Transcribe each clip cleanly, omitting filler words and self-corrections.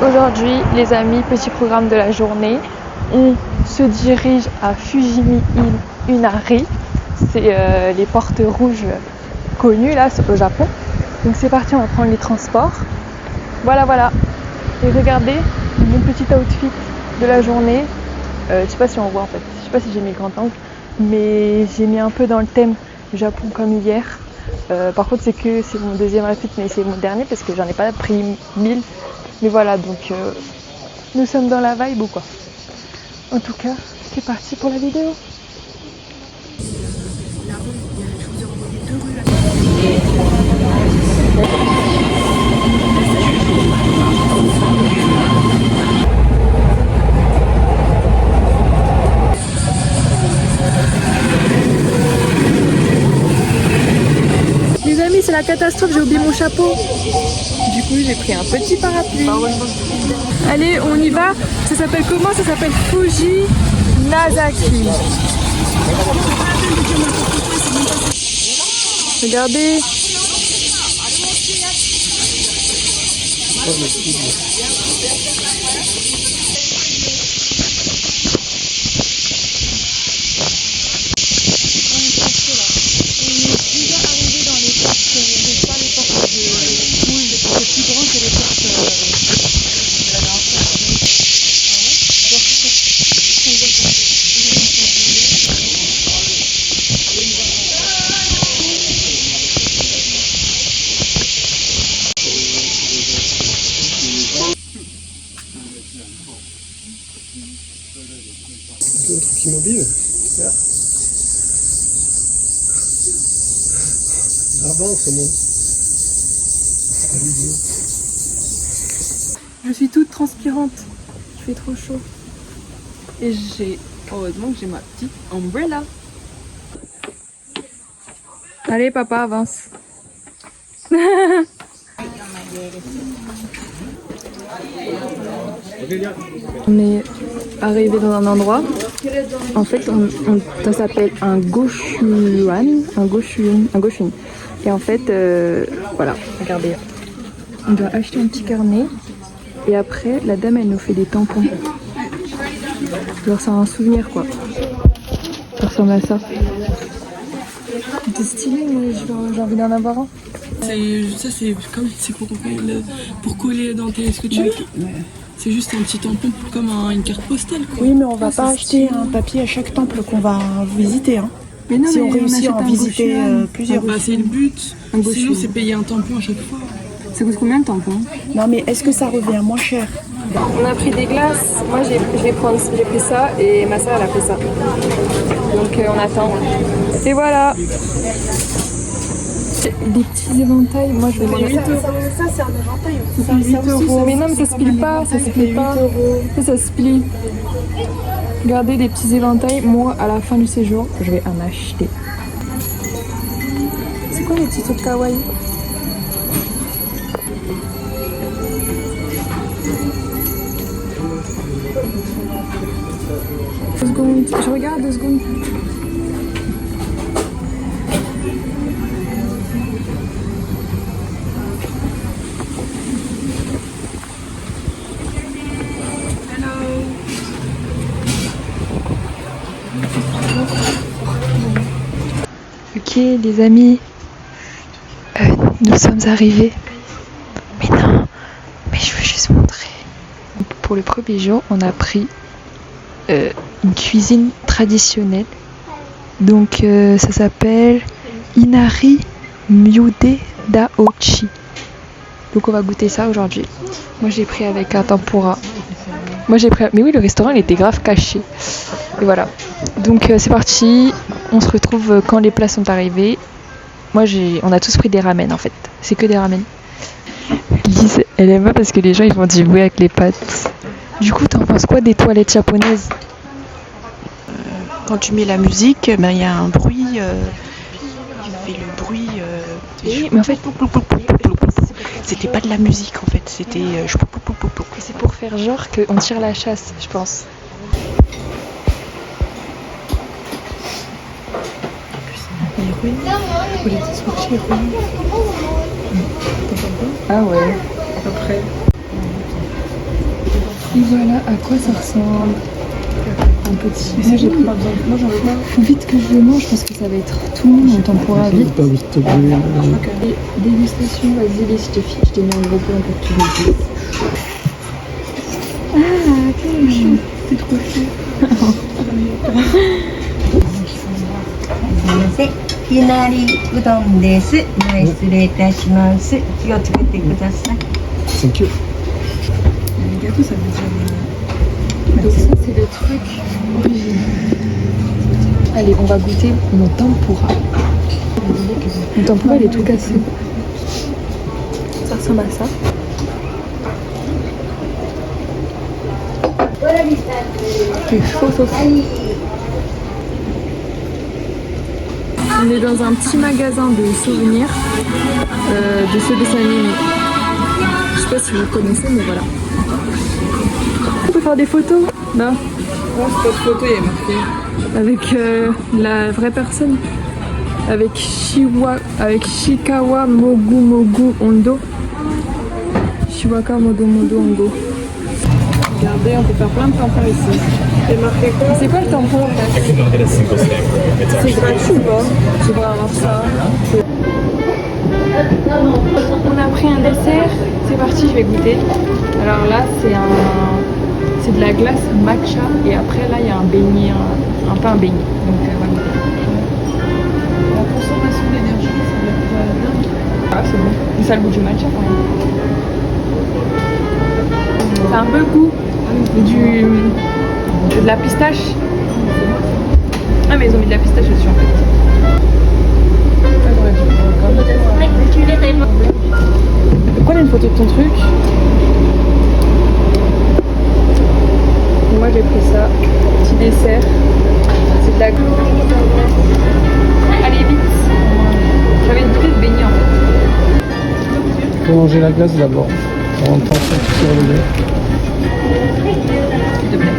Aujourd'hui, les amis, petit programme de la journée. On se dirige à Fujimi-in Inari. C'est les portes rouges connues là au Japon. Donc c'est parti, on va prendre les transports. Voilà. Et regardez mon petit outfit de la journée. Je sais pas si on voit en fait. Je sais pas si j'ai mis le grand angle, mais j'ai mis un peu dans le thème Japon comme hier. Par contre c'est mon deuxième outfit, mais c'est mon dernier parce que j'en ai pas pris 1000. Mais voilà, donc nous sommes dans la vibe ou quoi. En tout cas, c'est parti pour la vidéo. Les amis, c'est la catastrophe, j'ai oublié mon chapeau. Du coup, j'ai pris un petit parapluie. Allez, on y va. Ça s'appelle comment? Ça s'appelle Fuji Nazaki. Regardez. Le truc immobile, super. Avance au moins. Je suis toute transpirante. Il fait trop chaud. Et heureusement que j'ai ma petite umbrella. Allez papa, avance. On est arrivé dans un endroit. En fait, ça s'appelle un goshuan. Et en fait, voilà, regardez. On doit acheter un petit carnet. Et après, la dame, elle nous fait des tampons. Genre, c'est un souvenir, quoi. Ça ressemble à ça. C'est stylé, mais j'ai envie d'en avoir un. C'est pour coller dans tes sculptures. C'est juste un petit tampon comme une carte postale, quoi. Oui, mais on va pas acheter un papier à chaque temple qu'on va visiter. Hein. Mais non, si on réussit à en visiter plusieurs. Bah, c'est le but. Sinon, c'est payer un tampon à chaque fois. Ça coûte combien de tampons? Non, mais est-ce que ça revient moins cher? On a pris des glaces. Moi, j'ai pris ça et ma soeur, elle a pris ça. Donc, on attend. Et voilà. Des petits éventails, moi je vais les 8 euros. Ça c'est un éventail. 8 euros. Mais non, mais ça se plie pas, ça se plie pas. Ça se plie. Regardez des petits éventails. Moi, à la fin du séjour, je vais en acheter. C'est quoi les petits trucs kawaii? Deux secondes. Je regarde 2 secondes. Ok les amis, nous sommes arrivés. Mais non, mais je veux juste montrer. Pour le premier jour, on a pris une cuisine traditionnelle. Donc ça s'appelle Inari Myude Daochi. Donc on va goûter ça aujourd'hui. Moi j'ai pris avec un tempura. Mais oui, le restaurant il était grave caché. Et voilà. Donc c'est parti. On se retrouve quand les plats sont arrivés. On a tous pris des ramen en fait. C'est que des ramen. Lise, elle aime pas parce que les gens ils font du bruit avec les pattes. Du coup, t'en penses quoi des toilettes japonaises? Quand tu mets la musique, il y a un bruit. Il fait le bruit. Oui, mais en fait, c'était pas de la musique en fait. C'était. C'est pour faire genre qu'on tire la chasse, je pense. Ah ouais. Après. Et voilà à quoi ça ressemble. Un petit. Moi j'ai pris. Moi j'en veux pas. Faut vite que je le mange parce que ça va être tout le monde en tempura vite. Pas envie de te brûler. Et dégustation, vas-y, je t'ai mis un gros plan pour que tu le dises. Ah, quel chou. C'est trop chou. いきなりうどんです。前失礼いたします。気をつけてください。 C'est que. Les gâteaux, ça veut dire. Donc ça c'est le truc original. Allez, on va goûter mon tempura. Mon tempura il est tout cassé. Ça ressemble à ça. C'est chaud. On est dans un petit magasin de souvenirs de ce dessin animé. Je sais pas si vous connaissez, mais voilà. On peut faire des photos là. Oh, c'est pas de photo, il y a marqué. Avec la vraie personne. Avec Shikawa Mogu Ondo. Shiwaka Mogu Ondo. Regardez, on peut faire plein de tempura ici. C'est marqué quoi? C'est quoi le tampon en fait? C'est gratuit ou pas? Je vais avoir ça. On a pris un dessert, c'est parti, je vais goûter. Alors là, c'est de la glace matcha et après là, il y a un beignet, un pain beignet. Donc voilà. La consommation d'énergie, ça doit être dingue. Ah, c'est bon. Mais ça a le goût du matcha quand même. C'est un peu le goût de la pistache. Ah, mais ils ont mis de la pistache dessus en fait. Prends une photo de ton truc. Et moi j'ai pris ça. Petit dessert. C'est de la glace. Allez vite. J'avais une petite baignée en fait. Il faut manger la glace d'abord. En temps sur le lait. S'il te plaît.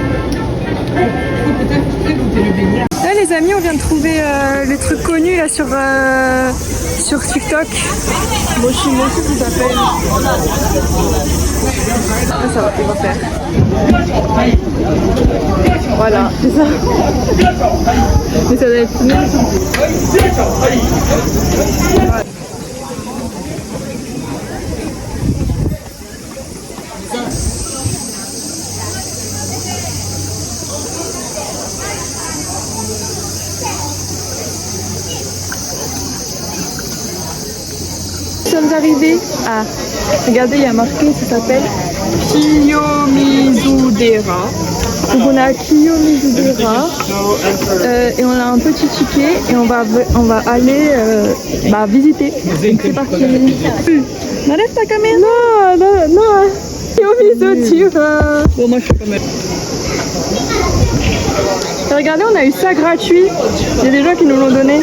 Là les amis, on vient de trouver le truc connu là sur TikTok. Moshi ça s'appelle. Ah, ça va, il va faire. Voilà, c'est ça. Mais ça doit être fini. Voilà. Nous sommes arrivés à... Regardez, il y a marqué, ça s'appelle Kiyomizudera. Donc on a Kiyomizudera et on a un petit ticket et on va aller visiter. Donc c'est parti. N'arrête ta caméra. Non. Kiyomizudera. Bon, moi je suis quand même. Et regardez, on a eu ça gratuit. Il y a des gens qui nous l'ont donné.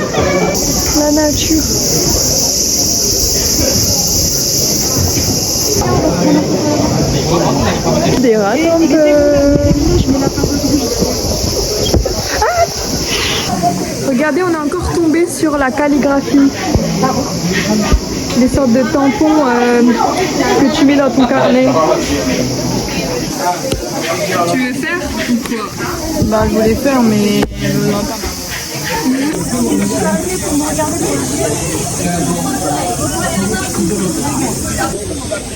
La nature. Des rats un peu. Ah, regardez, on est encore tombé sur la calligraphie. Des sortes de tampons que tu mets dans ton carnet. Tu veux faire ou quoi? Bah je voulais faire mais je n'en pas.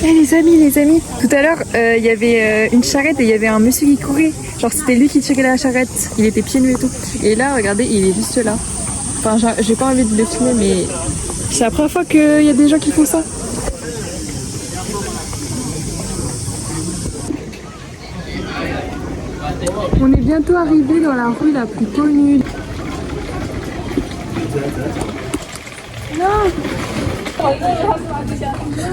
Les amis, tout à l'heure il y avait une charrette et il y avait un monsieur qui courait. Genre c'était lui qui tirait la charrette, il était pieds nus et tout. Et là regardez, il est juste là. Enfin j'ai pas envie de le filmer mais c'est la première fois qu'il y a des gens qui font ça. On est bientôt arrivé dans la rue la plus connue. Non!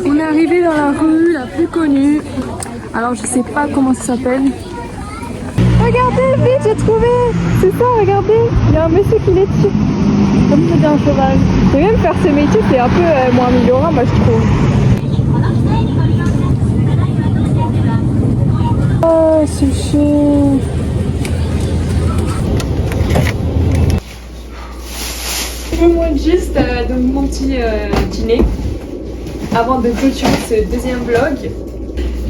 On est arrivé dans la rue la plus connue. Alors je sais pas comment ça s'appelle. Regardez, vite, j'ai trouvé! C'est ça, regardez! Il y a un monsieur qui les tue. Comme c'était un cheval. Et même faire ce métier, c'est un peu moins améliorant, moi je trouve. Oh, c'est chaud! Je monte juste donc mon petit dîner avant de clôturer ce deuxième vlog.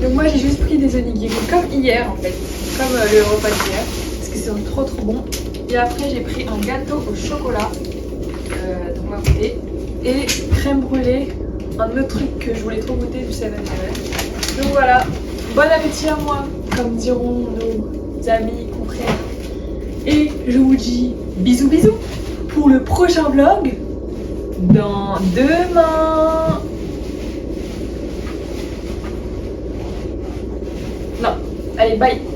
Donc moi j'ai juste pris des onigiri comme hier en fait, comme le repas d'hier, parce que c'est trop trop bon. Et après j'ai pris un gâteau au chocolat, donc on va goûter, et crème brûlée, un autre truc que je voulais trop goûter du 7-Eleven. Donc voilà, bon appétit à moi, comme diront nos amis confrères. Et je vous dis bisous bisous pour le prochain vlog dans demain. Non, allez bye.